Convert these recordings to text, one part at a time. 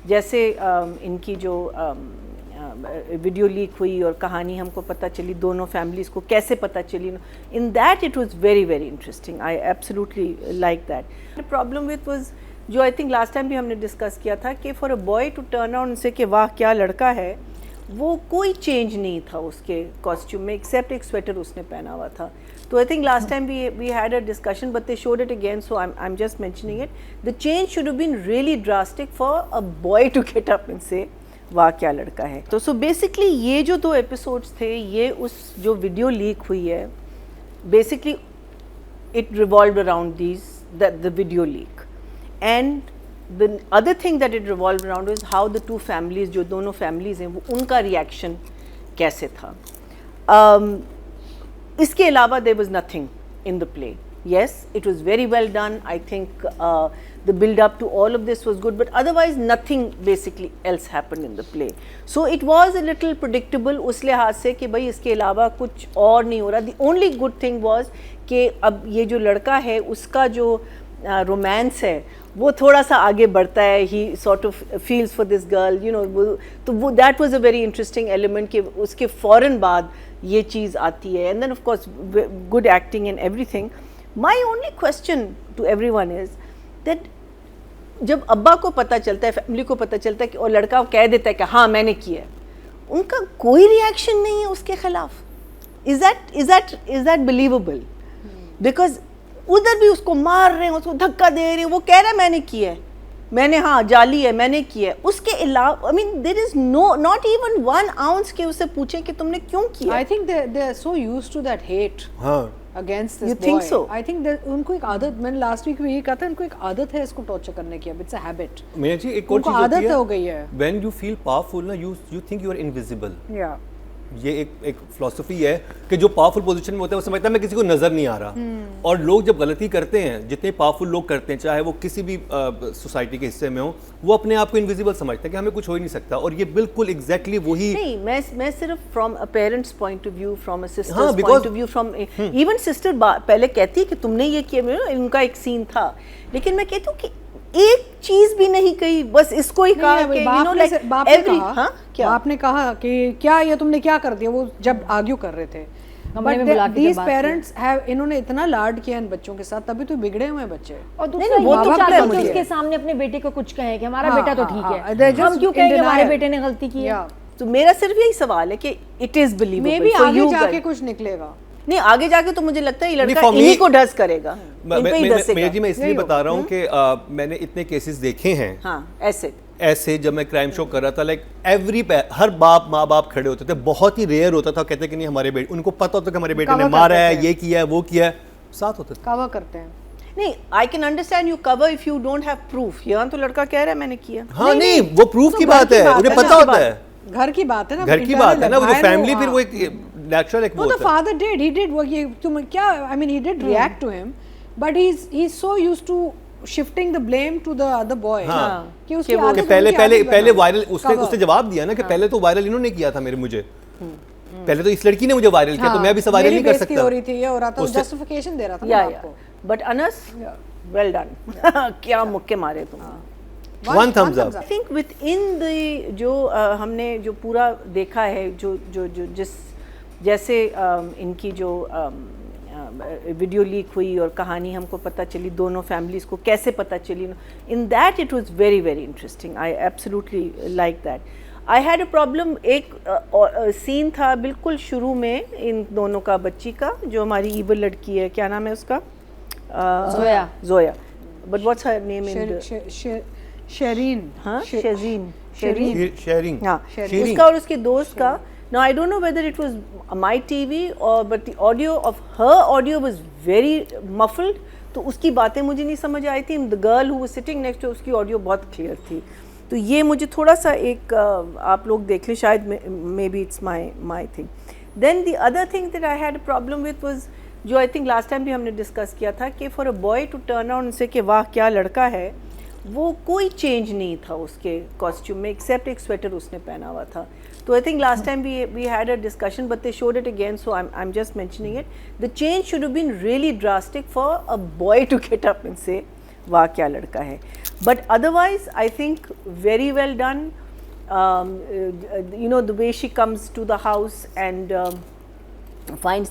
جیسے ان کی جو ویڈیو لیک ہوئی اور کہانی ہم کو پتہ چلی دونوں فیملیز کو کیسے پتہ چلی, in that it was very very interesting. I absolutely like that. Problem with was جو آئی تھنک لاسٹ ٹائم بھی ہم نے ڈسکس کیا تھا کہ for a boy to turn on say کہ واہ کیا لڑکا ہے, وہ کوئی چینج نہیں تھا اس کے کاسٹیوم میں ایکسیپٹ ایک سویٹر اس نے پہنا ہوا تھا. تو I think last time we had a discussion but they showed it again, so I am just mentioning it. The change should have been really drastic for a boy to get up and say واہ کیا لڑکا ہے. تو so basically یہ جو 2 episodes تھے, یہ اس جو ویڈیو لیک ہوئی ہے basically it revolved around the video leak. And the other thing that it revolved around was how the two families, جو دونوں families ہیں, وہ ان کا reaction کیسے تھا. اس کے علاوہ there was nothing in the play. Yes, it was very well done. I think the build up to all of this was good, but otherwise nothing basically else happened in the play. So it was a little predictable اس لحاظ سے کہ بھائی اس کے علاوہ کچھ اور نہیں ہو رہا. The only good thing was کہ اب یہ جو لڑکا ہے اس کا جو رومانس ہے وہ تھوڑا سا آگے بڑھتا ہے. He sort of feels for this girl, you know, تو وہ that was a very interesting element کہ اس کے فوراً بعد یہ چیز آتی ہے. And then of course good acting and everything. My only question to everyone is that جب ابا کو پتہ چلتا ہے, فیملی کو پتہ چلتا ہے کہ وہ لڑکا کہہ دیتا ہے کہ ہاں میں نے کیا ہے, ان کا کوئی ریئیکشن نہیں ہے اس کے خلاف. Is that believable? بیکاز ادھر بھی اس کو مار رہے ہیں, اس کو دھکا دے رہے ہیں, وہ کہہ رہا ہے میں نے کیا ہے, میں نے ہاں جالی ہے, میں نے کیا ہے. اس کے علاوہ آئی مین دیر از ناٹ ایون 1 ounce کہ اسے پوچھیں کہ تم نے کیوں کیا. I think they are so used to that hate against this You think boy. so? I think ان کو ایک عادت, میں نے لاسٹ ویک بھی یہ کہا تھا, ان کو ایک عادت ہے اس کو ٹارچر کرنے کی. اب اٹس اے ہیبٹ. میاں جی ایک اور چیز عادت ہو گئی ہے. وین یو فیل پاورفل نا, you think you are invisible. یہ ایک فلسفی ہے کہ جو پاورفل پوزیشن میں ہوتا ہے وہ سمجھتا ہے میں کسی کو نظر نہیں آ رہا. اور لوگ جب غلطی کرتے ہیں, جتنے پاورفل لوگ کرتے ہیں, چاہے وہ کسی بھی سوسائٹی کے حصے میں ہوں, وہ اپنے آپ کو انویزیبل سمجھتے ہیں کہ ہمیں کچھ ہو ہی نہیں سکتا. اور یہ بالکل ایگزیکٹلی وہی نہیں, میں صرف from a parent's point of view, from a sister's point of view, from even sister پہلے کہتی ہے کہ تم نے یہ کیا, ان کا ایک سین تھا, لیکن میں کہتی ہوں کہ ایک چیز بھی نہیں کہی, بس اس کو ہی کہا کہ باپ نے کہا کہ کیا یہ تم نے کیا کر دیا, وہ جب آرگیو کر رہے تھے. These parents have, انہوں نے اتنا لاڈ کیا ان بچوں کے ساتھ, تبھی تو بگڑے ہوئے بچے. اور دوسرا وہ تو چاہتے ہیں کہ اس کے سامنے اپنے بیٹے کو کچھ کہیں کہ ہمارا بیٹا تو ٹھیک ہے, ہم کیوں کہیں کہ ہمارے بیٹے نے غلطی کی ہے. تو میرا صرف یہی سوال ہے کہ it is believable. Maybe آگے جا کے کچھ نکلے گا. نہیں, آگے جا کے تو مجھے لگتا ہے یہ لڑکا انہی کو ڈس کرے گا. میں اس لیے بتا رہا ہوں کہ میں نے اتنے کیسز دیکھے ہیں. ہاں ایسے جب میں کرائم شو کر رہا تھا, لائک ہر باپ ماں باپ کھڑے ہوتے تھے, بہت ہی ریئر ہوتا تھا کہتے کہ نہیں ہمارے بیٹے, ان کو پتہ ہوتا کہ ہمارے بیٹے نے مارا ہے, یہ کیا ہے, وہ کیا ہے, ساتھ ہوتے تھے, کور کرتے ہیں. نہیں, I can understand you cover if you don't have proof. یہاں تو لڑکا کہہ رہا ہے میں نے کیا. ہاں نہیں, وہ پروف کی بات ہے, انہیں پتہ ہوتا ہے, گھر کی بات ہے نا, گھر کی بات ہے نا, وہ جو فیملی پھر وہ ایک نیچرل ایک وہ فادر ڈیڈ, ہی ڈیڈ, وہ یہ تم کیا, I mean he did react to him, but he is so used to shifting the blame to the other boy. کہ اس کی عادت پہلے وائرل اس نے جواب دیا نا کہ پہلے تو وائرل انہوں نے کیا تھا مجھے, پہلے تو اس لڑکی نے مجھے وائرل کیا, تو میں بھی اسے وائرل نہیں کر سکتا. ہو رہی تھی, یہ ہو رہا تھا, جسٹیفیکیشن دے رہا تھا آپ کو. بٹ انس ویل ڈن, کیا مکے مارے تم. One thumbs up. I think within the جو ہم نے جو پورا دیکھا ہے, جو جس جیسے ان کی جو ویڈیو لیک ہوئی اور کہانی ہم کو پتہ چلی دونوں فیملیز کو کیسے پتہ چلی, in that it was very very interesting. I absolutely like that. I had a problem, ایک سین تھا بالکل شروع میں ان دونوں کا, بچی کا, جو ہماری ایول لڑکی ہے, کیا نام ہے اس کا, زویا, بٹ واٹس ہر نیم ان شیرین, ہاں شیرین, ہاں اس شیرین کا اور اس کے دوست کا. Now I don't know whether it was my TV or but the audio of her audio was very muffled, تو اس کی باتیں مجھے نہیں سمجھ آئی تھی. The girl who was sitting next to اس کی آڈیو بہت کلیئر تھی. تو یہ مجھے تھوڑا سا ایک آپ لوگ دیکھ لیں, شاید maybe it's my thing. Then the other thing that I had a problem with was جو I think last time بھی ہم نے ڈسکس کیا تھا کہ for a boy to turn on سے کہ واہ کیا لڑکا ہے, وہ کوئی چینج نہیں تھا اس کے کاسٹیوم میں ایکسیپٹ ایک سویٹر اس نے پہنا ہوا تھا. تو I think last time we had a discussion but they showed it again, so I am just mentioning it. The change should have been really drastic for a boy to get up and say واہ کیا لڑکا ہے. But otherwise, I think very well done. You know, the way she comes to the house and finds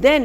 Then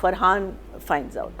Farhan finds out.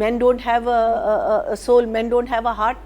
Men don't have a soul, men don't have a heart,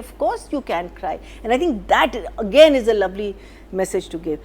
Of course you can cry, and I think that again is a lovely message to give.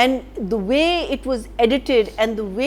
and the way it was edited and the way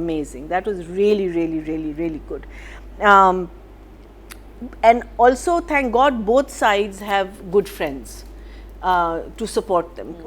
amazing, that was really really really really good. And also thank God both sides have good friends to support them.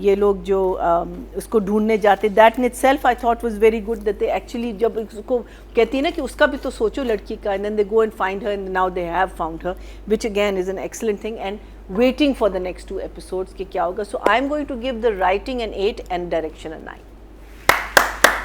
یہ لوگ جو اس کو ڈھونڈنے جاتے, that in it self I thought was very good that they actually, جب اس کو کہتی ہے نا کہ اس کا بھی تو سوچو لڑکی کا, and then they go and find her and now they have found her, which again is an excellent thing, and waiting for the next 2 episodes کہ کیا ہوگا. So I am going to give the writing an 8 and direction a 9.